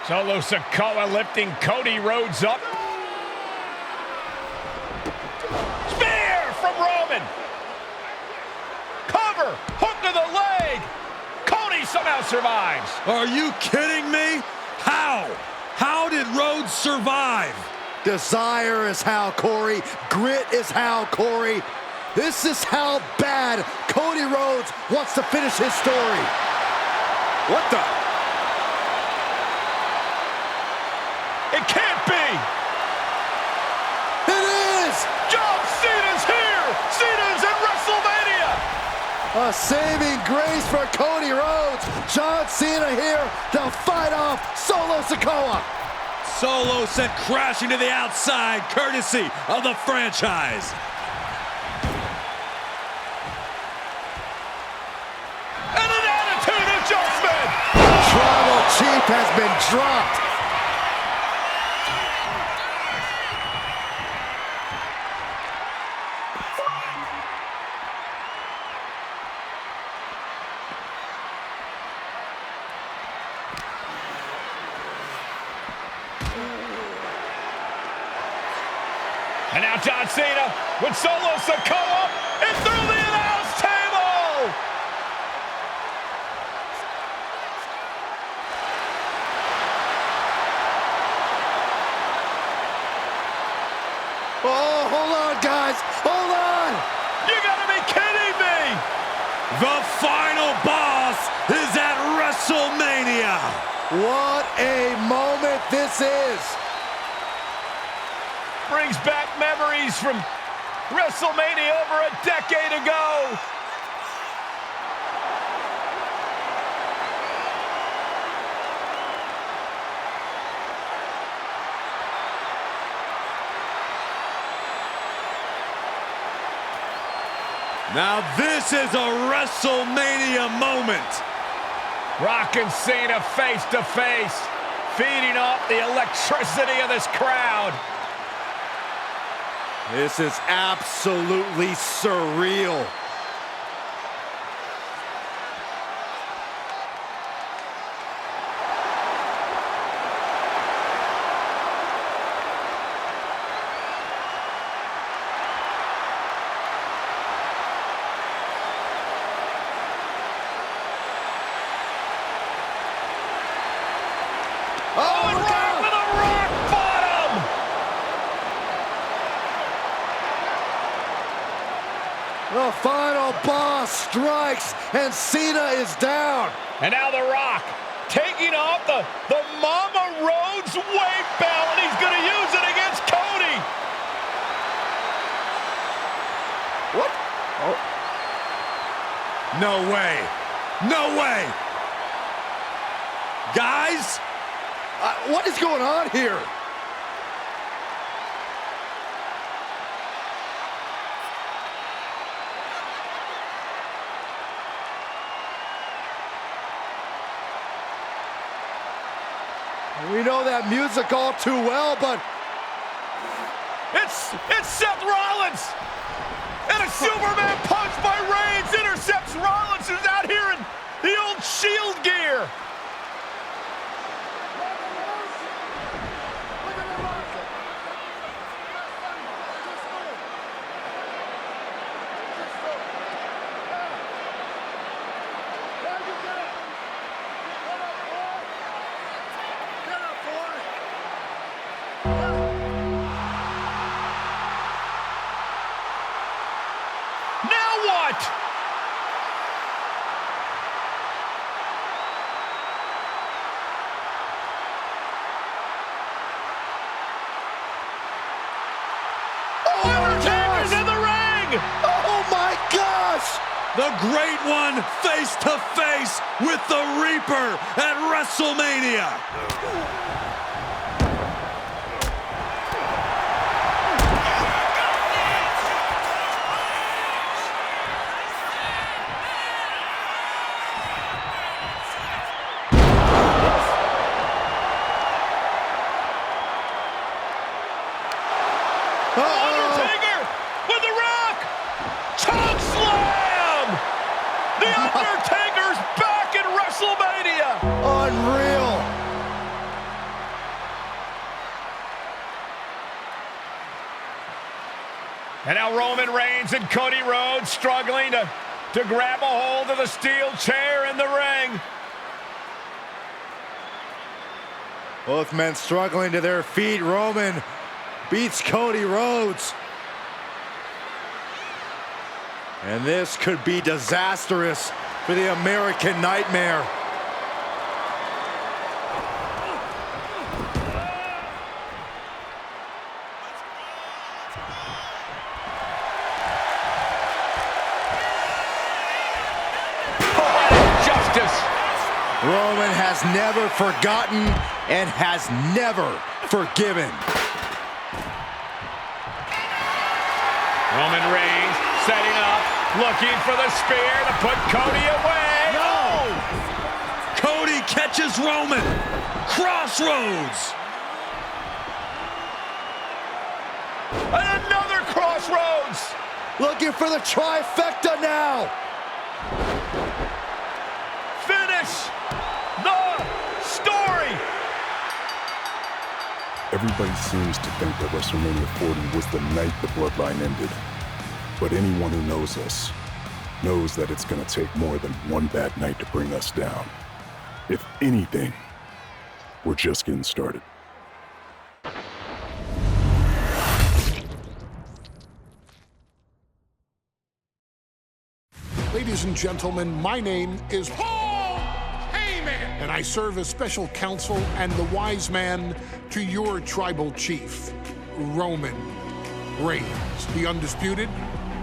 Solo Sikoa lifting Cody Rhodes up. Spear from Roman. Cover, hook to the leg. Cody somehow survives. Are you kidding me? How? How did Rhodes survive? Desire is how, Corey. Grit is how, Corey. This is how bad Cody Rhodes wants to finish his story. What the? It can't be. It is. John Cena's here. Cena's in WrestleMania. A saving grace for Cody Rhodes. John Cena here to fight off Solo Sikoa. Solo sent crashing to the outside, courtesy of the franchise. And an attitude adjustment. Tribal Chief has been dropped. And now John Cena with Solo Sikoa and through the announce table. Oh, hold on, guys. Hold on. You gotta be kidding me. The final boss is at WrestleMania. What a moment this is. Brings back memories from WrestleMania over a decade ago. Now this is a WrestleMania moment. Rock and Cena face to face, feeding off the electricity of this crowd. This is absolutely surreal. Oh, and right with a rock bottom! The final boss strikes, and Cena is down. And now The Rock taking off the Mama Rhodes weight belt, and he's going to use it against Cody. What? Oh. No way. No way. Guys? What is going on here? We know that music all too well, but It's Seth Rollins. And a Superman punch by Reigns intercepts Rollins, who's out here in the old Shield gear. Now what? Undertaker's in the ring! oh my gosh! The Great One face to face with the Reaper at WrestleMania. Undertaker with the Rock! Choke slam! The Undertaker's back in WrestleMania! Unreal! And now Roman Reigns and Cody Rhodes struggling to grab a hold of the steel chair in the ring. Both men struggling to their feet. Roman beats Cody Rhodes. And this could be disastrous for the American Nightmare. Roman has never forgotten and has never forgiven. Roman Reigns setting up, looking for the spear to put Cody away. No! Cody catches Roman. Crossroads. And another crossroads. Looking for the trifecta now. Finish the story. Everybody seems to think that WrestleMania 40 was the night the bloodline ended. But anyone who knows us knows that it's going to take more than one bad night to bring us down. If anything, we're just getting started. Ladies and gentlemen, my name is Hulk Hogan, and I serve as special counsel and the wise man to your tribal chief, Roman Reigns, the undisputed,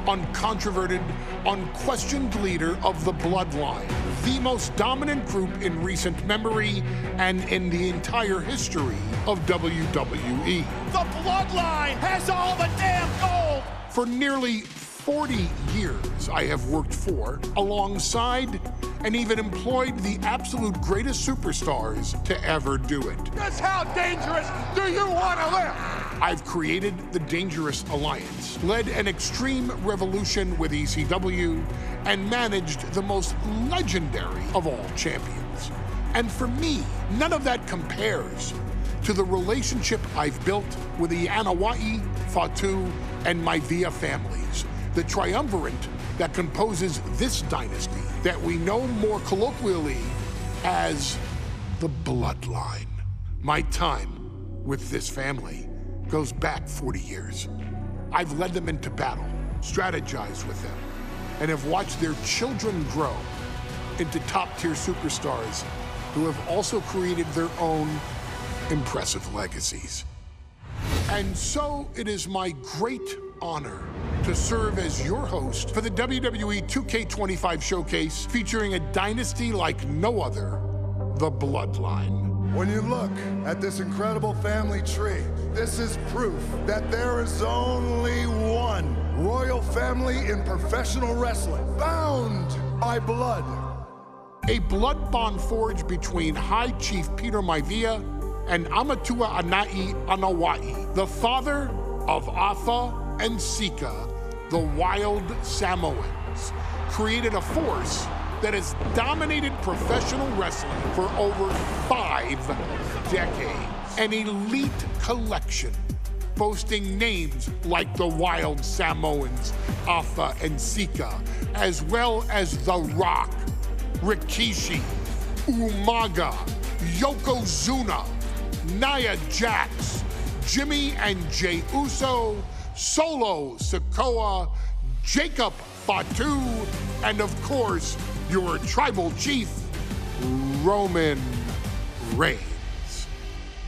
uncontroverted, unquestioned leader of the Bloodline, the most dominant group in recent memory and in the entire history of WWE. The Bloodline has all the damn gold. For nearly 40 years, I have worked for, alongside, and even employed the absolute greatest superstars to ever do it. Just how dangerous do you want to live? I've created the Dangerous Alliance, led an extreme revolution with ECW, and managed the most legendary of all champions. And for me, none of that compares to the relationship I've built with the Anoa'i, Fatu, and Maivia families, the triumvirate that composes this dynasty that we know more colloquially as the Bloodline. My time with this family goes back 40 years. I've led them into battle, strategized with them, and have watched their children grow into top-tier superstars who have also created their own impressive legacies. And so it is my great honor to serve as your host for the WWE 2K25 showcase featuring a dynasty like no other, the Bloodline. When you look at this incredible family tree, this is proof that there is only one royal family in professional wrestling, bound by blood. A blood bond forged between High Chief Peter Maivia and Amatua Anai Anoa'i, the father of Afa and Sika, the wild Samoans, created a force that has dominated professional wrestling for over 5 decades. An elite collection boasting names like the wild Samoans, Afa and Sika, as well as The Rock, Rikishi, Umaga, Yokozuna, Nia Jax, Jimmy and Jey Uso, Solo Sikoa, Jacob Fatu, and of course, your tribal chief, Roman Reigns.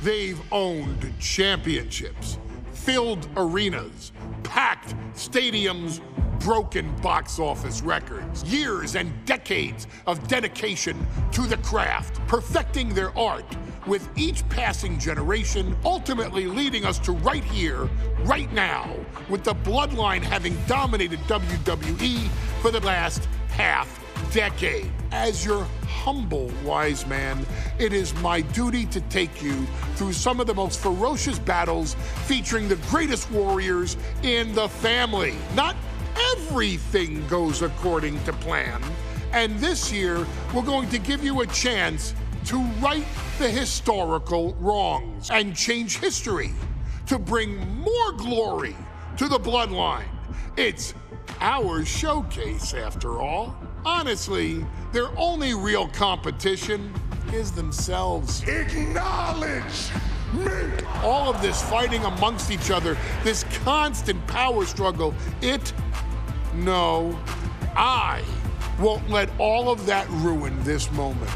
They've owned championships, filled arenas, packed stadiums, broken box office records, years and decades of dedication to the craft, perfecting their art with each passing generation, ultimately leading us to right here, right now, with the Bloodline having dominated WWE for the last half decade. As your humble wise man, it is my duty to take you through some of the most ferocious battles featuring the greatest warriors in the family. Not everything goes according to plan, and this year we're going to give you a chance to right the historical wrongs and change history to bring more glory to the Bloodline It's our showcase, after all. Honestly, their only real competition is themselves. Acknowledge me! All of this fighting amongst each other, this constant power struggle, no, I won't let all of that ruin this moment.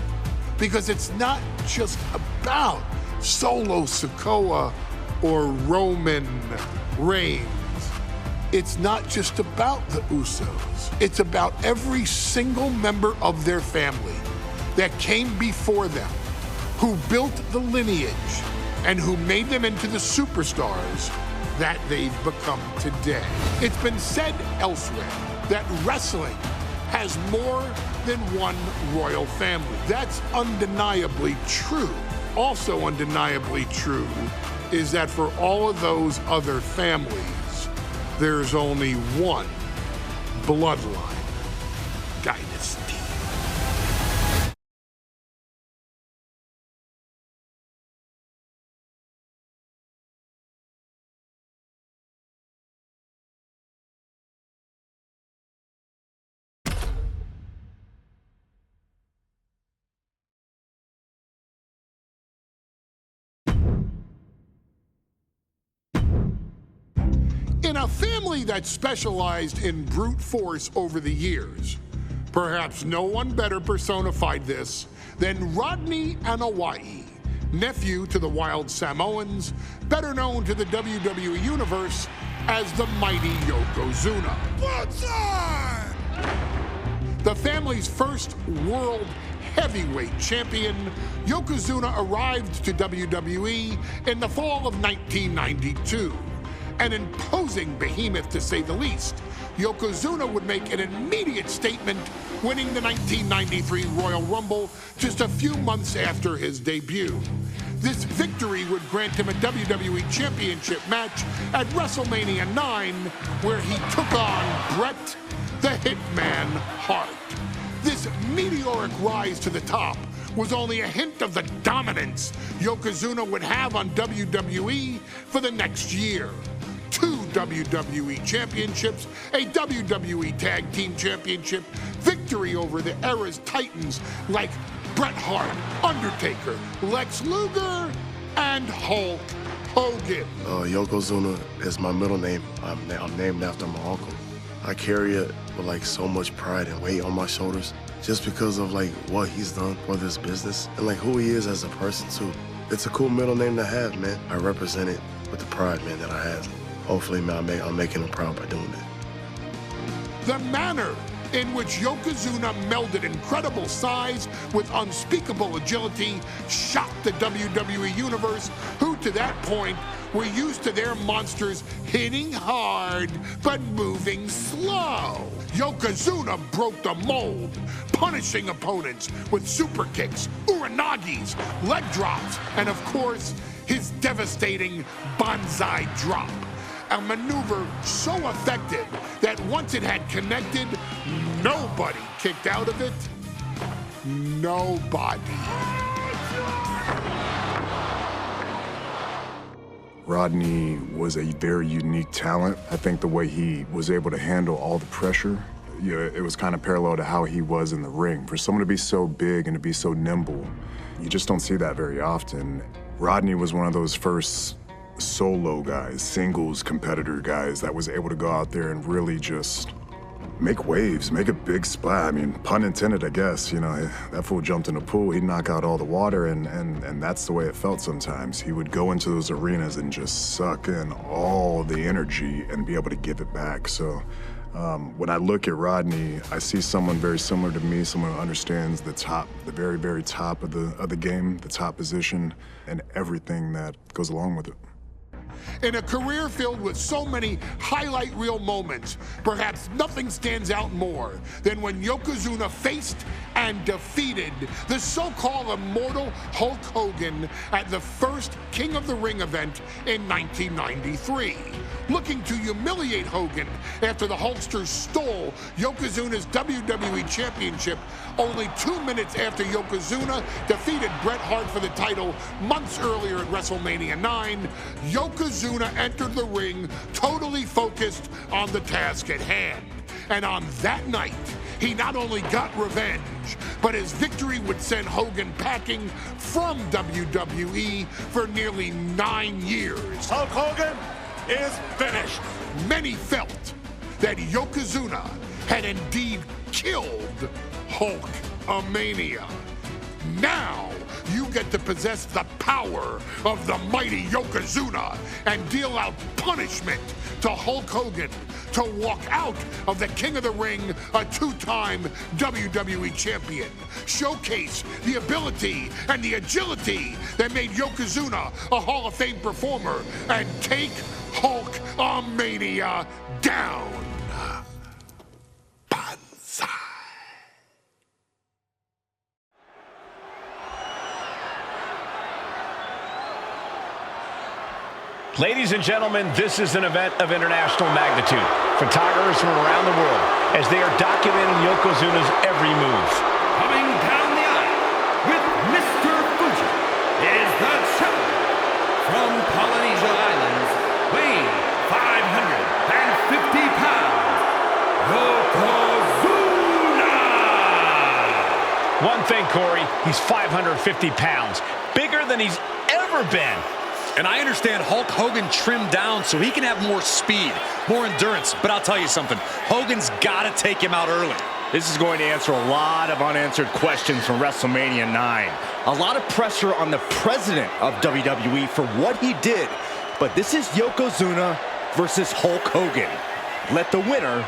Because it's not just about Solo Sikoa or Roman Reigns. It's not just about the Usos. It's about every single member of their family that came before them, who built the lineage and who made them into the superstars that they've become today. It's been said elsewhere that wrestling has more than one royal family. That's undeniably true. Also undeniably true is that for all of those other families, there's only one bloodline dynasty. In a family that specialized in brute force over the years, perhaps no one better personified this than Rodney Anoa'i, nephew to the Wild Samoans, better known to the WWE Universe as the mighty Yokozuna. The family's first world heavyweight champion, Yokozuna arrived to WWE in the fall of 1992. An imposing behemoth, to say the least, Yokozuna would make an immediate statement, winning the 1993 Royal Rumble just a few months after his debut. This victory would grant him a WWE Championship match at WrestleMania 9, where he took on Bret the Hitman Hart. This meteoric rise to the top was only a hint of the dominance Yokozuna would have on WWE for the next year. 2 WWE Championships, a WWE Tag Team Championship, victory over the era's titans like Bret Hart, Undertaker, Lex Luger, and Hulk Hogan. Yokozuna is my middle name. I'm named after my uncle. I carry it with like so much pride and weight on my shoulders just because of like what he's done for this business and like who he is as a person too. It's a cool middle name to have, man. I represent it with the pride, man, that I have. Hopefully, man, I'm making him proud by doing that. The manner in which Yokozuna melded incredible size with unspeakable agility shocked the WWE Universe, who to that point were used to their monsters hitting hard but moving slow. Yokozuna broke the mold, punishing opponents with super kicks, uranagis, leg drops, and of course, his devastating banzai drop. A maneuver so effective that once it had connected, nobody kicked out of it. Nobody. Rodney was a very unique talent. I think the way he was able to handle all the pressure, it was kind of parallel to how he was in the ring. For someone to be so big and to be so nimble, you just don't see that very often. Rodney was one of those first solo guys, singles competitor guys that was able to go out there and really just make waves, make a big splash. I mean, pun intended, I guess. You know, that fool jumped in the pool, he'd knock out all the water, and that's the way it felt sometimes. He would go into those arenas and just suck in all the energy and be able to give it back. So when I look at Rodney, I see someone very similar to me, someone who understands the top, the very, very top of the game, the top position, and everything that goes along with it. In a career filled with so many highlight reel moments, perhaps nothing stands out more than when Yokozuna faced and defeated the so-called immortal Hulk Hogan at the first King of the Ring event in 1993. Looking to humiliate Hogan after the Hulkster stole Yokozuna's WWE Championship only 2 minutes after Yokozuna defeated Bret Hart for the title months earlier at WrestleMania 9, Yokozuna entered the ring totally focused on the task at hand. And on that night, he not only got revenge, but his victory would send Hogan packing from WWE for nearly 9 years. Hulk Hogan is finished. Many felt that Yokozuna had indeed killed Hulkamania. Now you get to possess the power of the mighty Yokozuna and deal out punishment to Hulk Hogan to walk out of the King of the Ring a 2-time WWE champion. Showcase the ability and the agility that made Yokozuna a Hall of Fame performer and take Hulkamania down. Banzai. Ladies and gentlemen, this is an event of international magnitude. Photographers from around the world as they are documenting Yokozuna's every move. Coming down the aisle with Mr. Fuji is the champion from Polynesia Islands, weighing 550 pounds, Yokozuna! One thing, Corey, he's 550 pounds, bigger than he's ever been. And I understand Hulk Hogan trimmed down so he can have more speed, more endurance. But I'll tell you something, Hogan's got to take him out early. This is going to answer a lot of unanswered questions from WrestleMania 9. A lot of pressure on the president of WWE for what he did. But this is Yokozuna versus Hulk Hogan. Let the winner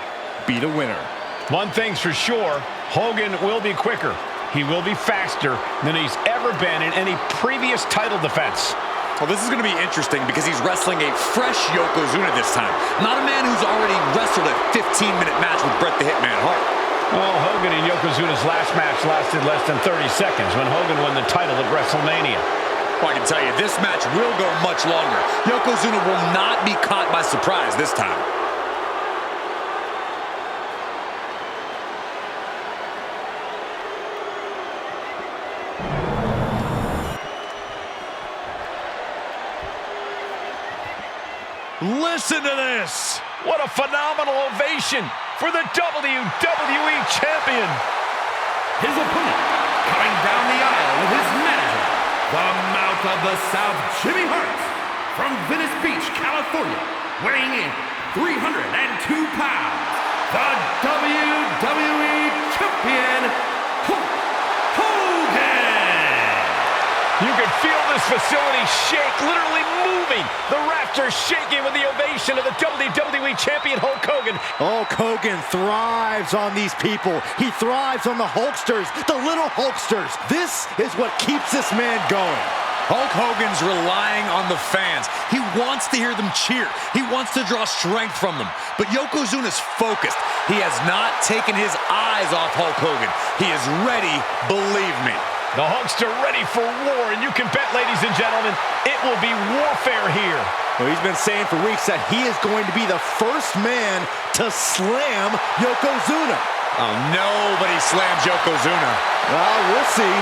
be the winner. One thing's for sure, Hogan will be quicker. He will be faster than he's ever been in any previous title defense. Well, this is going to be interesting because he's wrestling a fresh Yokozuna this time. Not a man who's already wrestled a 15-minute match with Bret the Hitman Hart. Well, Hogan and Yokozuna's last match lasted less than 30 seconds when Hogan won the title at WrestleMania. Well, I can tell you, this match will go much longer. Yokozuna will not be caught by surprise this time. Listen to this. What a phenomenal ovation for the WWE Champion. His opponent coming down the aisle with his manager, the Mouth of the South, Jimmy Hart, from Venice Beach, California, weighing in 302 pounds, the WWE Champion, Hulk Hogan. You can feel this facility shake, literally moving. The rafters shaking with the ovation of the WWE Champion Hulk Hogan. Hulk Hogan thrives on these people. He thrives on the Hulksters, the little Hulksters. This is what keeps this man going. Hulk Hogan's relying on the fans. He wants to hear them cheer. He wants to draw strength from them. But Yokozuna's focused. He has not taken his eyes off Hulk Hogan. He is ready, believe me. The Hulkster ready for war, and you can bet, ladies and gentlemen, it will be warfare here. Well, he's been saying for weeks that he is going to be the first man to slam Yokozuna. Oh, nobody slams Yokozuna. Well, we'll see.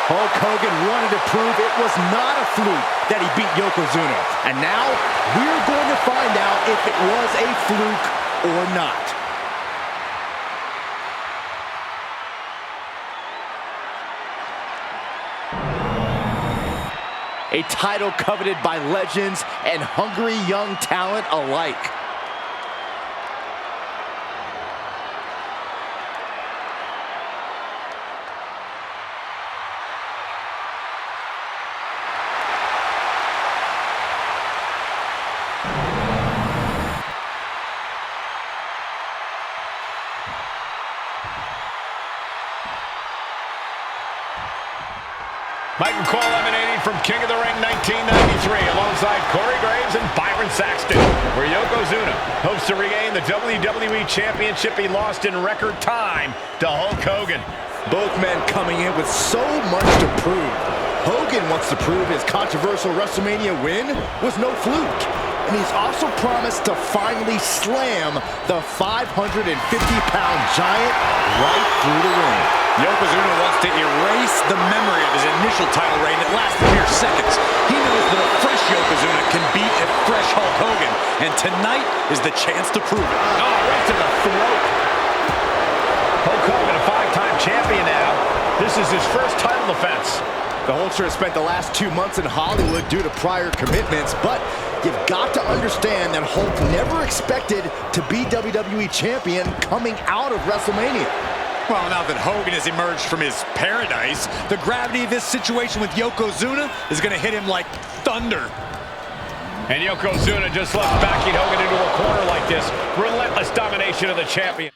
Hulk Hogan wanted to prove it was not a fluke that he beat Yokozuna. And now, we're going to find out if it was a fluke or not. A title coveted by legends and hungry young talent alike. Mike McCall emanating from King of the Ring 1993 alongside Corey Graves and Byron Saxton, where Yokozuna hopes to regain the WWE Championship he lost in record time to Hulk Hogan. Both men coming in with so much to prove. Hogan wants to prove his controversial WrestleMania win was no fluke. And he's also promised to finally slam the 550-pound giant right through the ring. Yokozuna wants to erase the memory of his initial title reign that lasted mere seconds. He knows that a fresh Yokozuna can beat a fresh Hulk Hogan, and tonight is the chance to prove it. Oh, right to the throat. Hulk Hogan, a 5-time champion now. This is his first title defense. The Hulkster has spent the last 2 months in Hollywood due to prior commitments, but you've got to understand that Hulk never expected to be WWE Champion coming out of WrestleMania. Well, now that Hogan has emerged from his paradise, the gravity of this situation with Yokozuna is going to hit him like thunder. And Yokozuna just left backing Hogan into a corner like this. Relentless domination of the champion.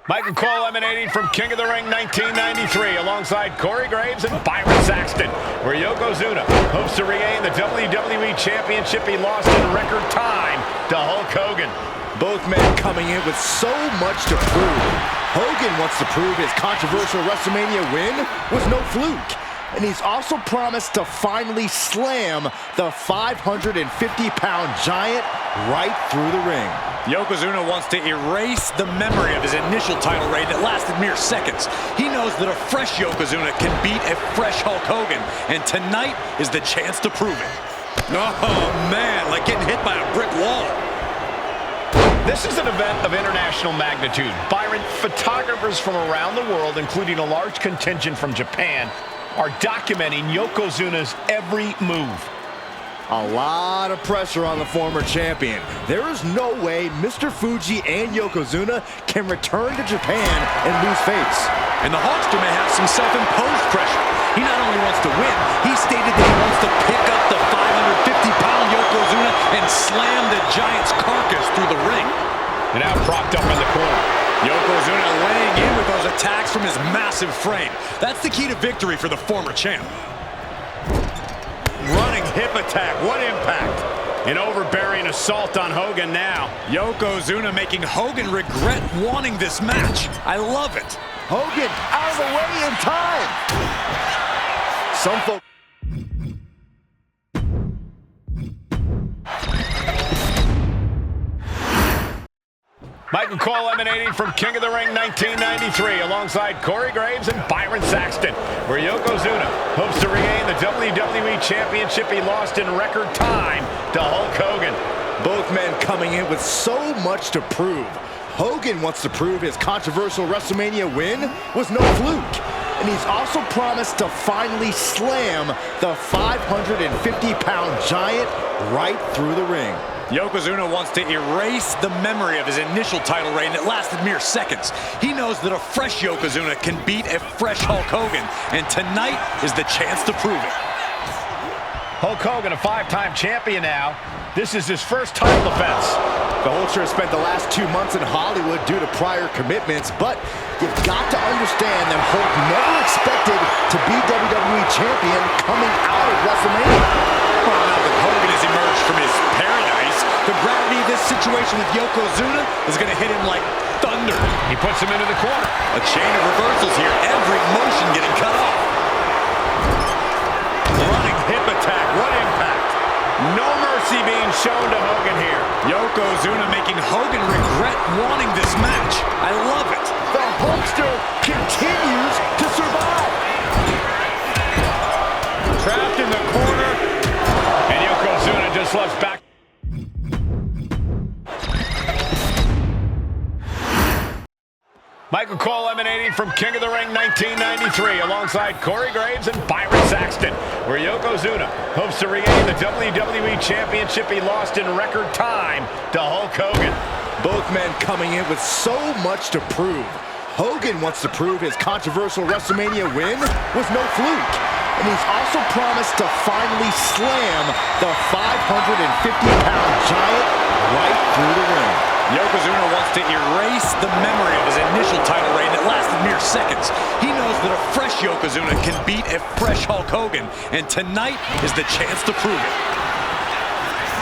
Michael Cole emanating from King of the Ring 1993 alongside Corey Graves and Byron Saxton, where Yokozuna hopes to regain the WWE Championship he lost in record time to Hulk Hogan. Both men coming in with so much to prove. Hogan wants to prove his controversial WrestleMania win was no fluke. And he's also promised to finally slam the 550-pound giant right through the ring. Yokozuna wants to erase the memory of his initial title reign that lasted mere seconds. He knows that a fresh Yokozuna can beat a fresh Hulk Hogan, and tonight is the chance to prove it. Oh, man, like getting hit by a brick wall. This is an event of international magnitude. Byron, photographers from around the world, including a large contingent from Japan, are documenting Yokozuna's every move. A lot of pressure on the former champion. There is no way Mr. Fuji and Yokozuna can return to Japan and lose face. And the Hulkster may have some self-imposed pressure. He not only wants to win, he stated that he wants to pick up the 550-pound Yokozuna and slam the giant's carcass through the ring. And now propped up in the corner. Yokozuna laying in with those attacks from his massive frame. That's the key to victory for the former champ. Running hip attack, what impact? An overbearing assault on Hogan now. Yokozuna making Hogan regret wanting this match. I love it. Hogan out of the way in time. Some folks... Michael Cole emanating from King of the Ring 1993 alongside Corey Graves and Byron Saxton, where Yokozuna hopes to regain the WWE Championship he lost in record time to Hulk Hogan. Both men coming in with so much to prove. Hogan wants to prove his controversial WrestleMania win was no fluke. And he's also promised to finally slam the 550-pound giant right through the ring. Yokozuna wants to erase the memory of his initial title reign that lasted mere seconds. He knows that a fresh Yokozuna can beat a fresh Hulk Hogan, and tonight is the chance to prove it. Hulk Hogan, a 5-time champion now. This is his first title defense. The Hulkster has spent the last 2 months in Hollywood due to prior commitments, but you've got to understand that Hulk never expected to be WWE Champion coming out of WrestleMania. Well, now that Hogan has emerged from his paradise, the gravity of this situation with Yokozuna is going to hit him like thunder. He puts him into the corner. A chain of reversals here, every motion getting cut off. Running hip attack, what impact? No mercy being shown to Hogan here. Yokozuna making Hogan regret wanting this match. I love it. The Hulkster continues to survive. Trapped in the corner, and Yokozuna just left back. Michael Cole emanating from King of the Ring 1993 alongside Corey Graves and Byron Saxton, where Yokozuna hopes to regain the WWE Championship he lost in record time to Hulk Hogan. Both men coming in with so much to prove. Hogan wants to prove his controversial WrestleMania win was no fluke. And he's also promised to finally slam the 550-pound giant right through the ring. Yokozuna wants to erase the memory of his initial title reign that lasted mere seconds. He knows that a fresh Yokozuna can beat a fresh Hulk Hogan, and tonight is the chance to prove it.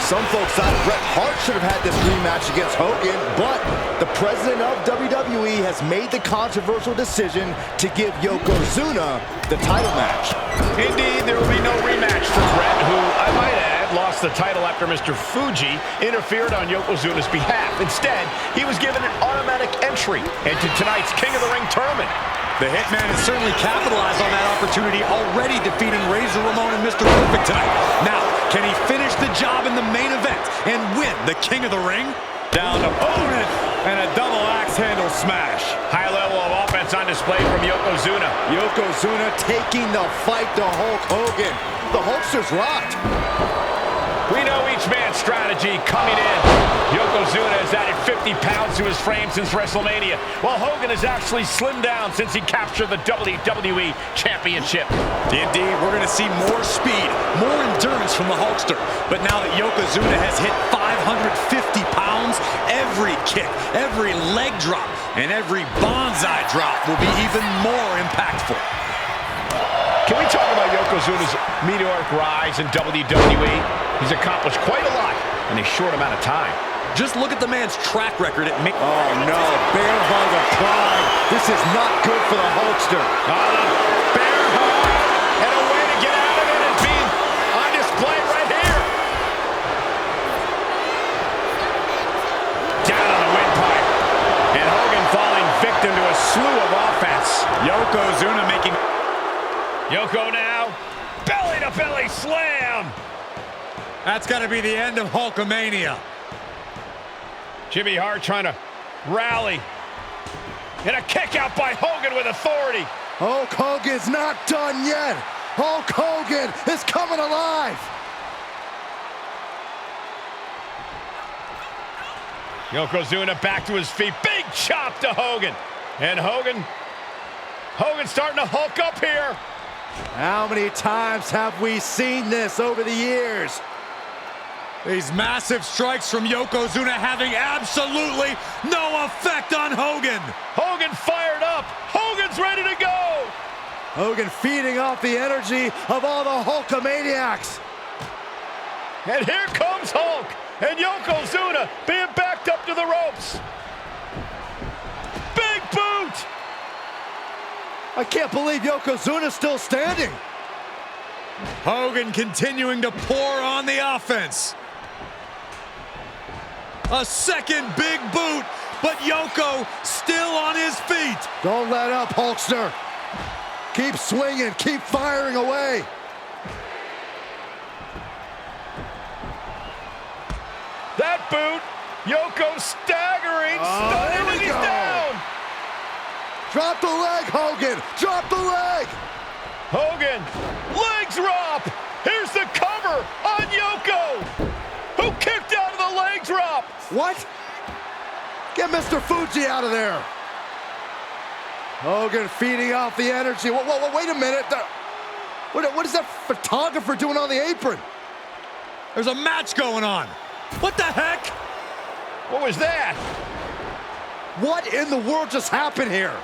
Some folks thought Bret Hart should have had this rematch against Hogan, but the president of WWE has made the controversial decision to give Yokozuna the title match. Indeed, there will be no rematch for Bret, who, I might add, lost the title after Mr. Fuji interfered on Yokozuna's behalf. Instead, he was given an automatic entry into tonight's King of the Ring tournament. The Hitman has certainly capitalized on that opportunity, already defeating Razor Ramon and Mr. Perfect tonight. Now, can he finish the job in the main event and win the King of the Ring? Down opponent and a double axe handle smash. High level of offense on display from Yokozuna. Yokozuna taking the fight to Hulk Hogan. The Hulkster's rocked. We know each man's strategy coming in. Yokozuna has added 50 pounds to his frame since WrestleMania, while Hogan has actually slimmed down since he captured the WWE Championship. Indeed, we're going to see more speed, more endurance from the Hulkster. But now that Yokozuna has hit 550 pounds, every kick, every leg drop, and every bonsai drop will be even more impactful. Can we talk about Yokozuna's meteoric rise in WWE? He's accomplished quite a lot in a short amount of time. Just look at the man's track record at Oh no, bear hug of pride. This is not good for the Hulkster. Bear hug, and a way to get out of it is being on display right here. Down on the windpipe, and Hogan falling victim to a slew of offense. Yokozuna making... Yoko now, belly-to-belly slam. That's got to be the end of Hulkamania. Jimmy Hart trying to rally. And a kick out by Hogan with authority. Hulk Hogan's not done yet. Hulk Hogan is coming alive. Yokozuna back to his feet. Big chop to Hogan. And Hogan's starting to hulk up here. How many times have we seen this over the years? These massive strikes from Yokozuna having absolutely no effect on Hogan. Hogan fired up. Hogan's ready to go. Hogan feeding off the energy of all the Hulkamaniacs. And here comes Hulk. And Yokozuna being backed up to the ropes. Big boot. I can't believe Yokozuna's still standing. Hogan continuing to pour on the offense. A second big boot, but Yoko still on his feet. Don't let up, Hulkster. Keep swinging, keep firing away. That boot, Yoko staggering, stunning, and he's down. Drop the leg, Hogan! Drop the leg! Hogan, leg drop! Here's the cover on Yoko! Who kicked out of the leg drop? What? Get Mr. Fuji out of there! Hogan feeding off the energy. Wait a minute. What is that photographer doing on the apron? There's a match going on. What the heck? What was that? What in the world just happened here?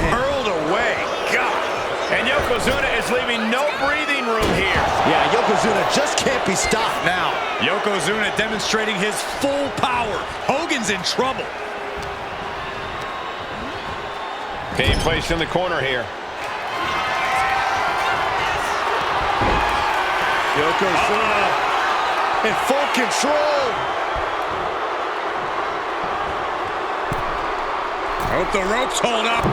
Hurled away. God. And Yokozuna is leaving no breathing room here. Yeah, Yokozuna just can't be stopped now. Yokozuna demonstrating his full power. Hogan's in trouble. Being placed in the corner here. Yokozuna in full control. Hope the ropes hold up.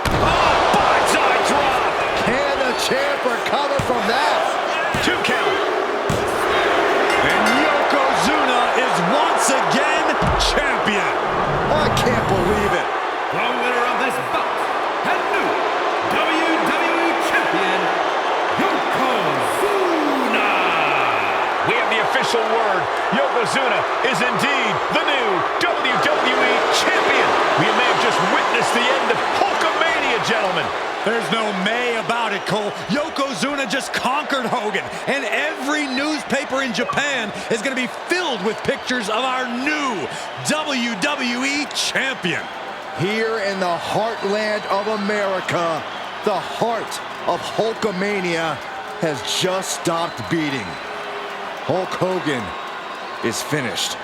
Oh, bonsai drop. Can the champ recover from that? 2 count. And Yokozuna is once again champion. I can't believe it. The winner of this bout and new WWE Champion, Yokozuna. We have the official word. Yokozuna is indeed the new WWE Champion. We may have just witnessed the end of Hulkamania, gentlemen. There's no may about it, Cole. Yokozuna just conquered Hogan, and every newspaper in Japan is going to be filled with pictures of our new WWE Champion. Here in the heartland of America, the heart of Hulkamania has just stopped beating. Hulk Hogan is finished.